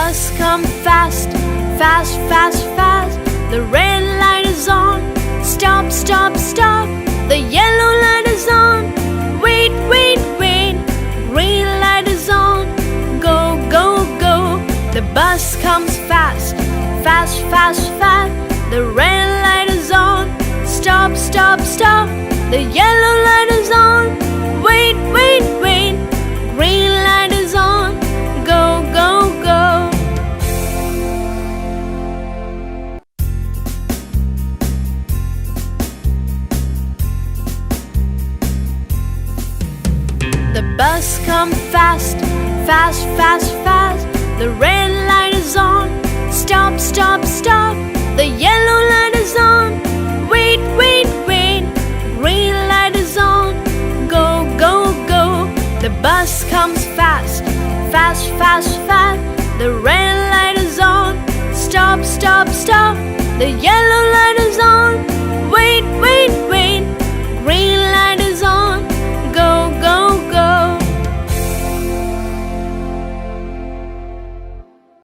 bus comes fast, fast, fast, fast. The red light is on. Stop, stop, stop. The yellow light is on. Wait, wait, wait. Green light is on. Go, go, go. The bus comes fast, fast, fast, fast. The red light is on. Stop, stop, stop. The yellow light is on. Wait, wait, wait. Green light is on. Go, go, go. The bus comes fast, fast, fast, fast. The red light is on. Stop, stop, stop. The yellow light is on. Wait, wait, wait. Green light is on. Go, go, go. The bus comes fast, fast, fast, fast. The red light is on. Stop, stop, stop. The yellow light is on.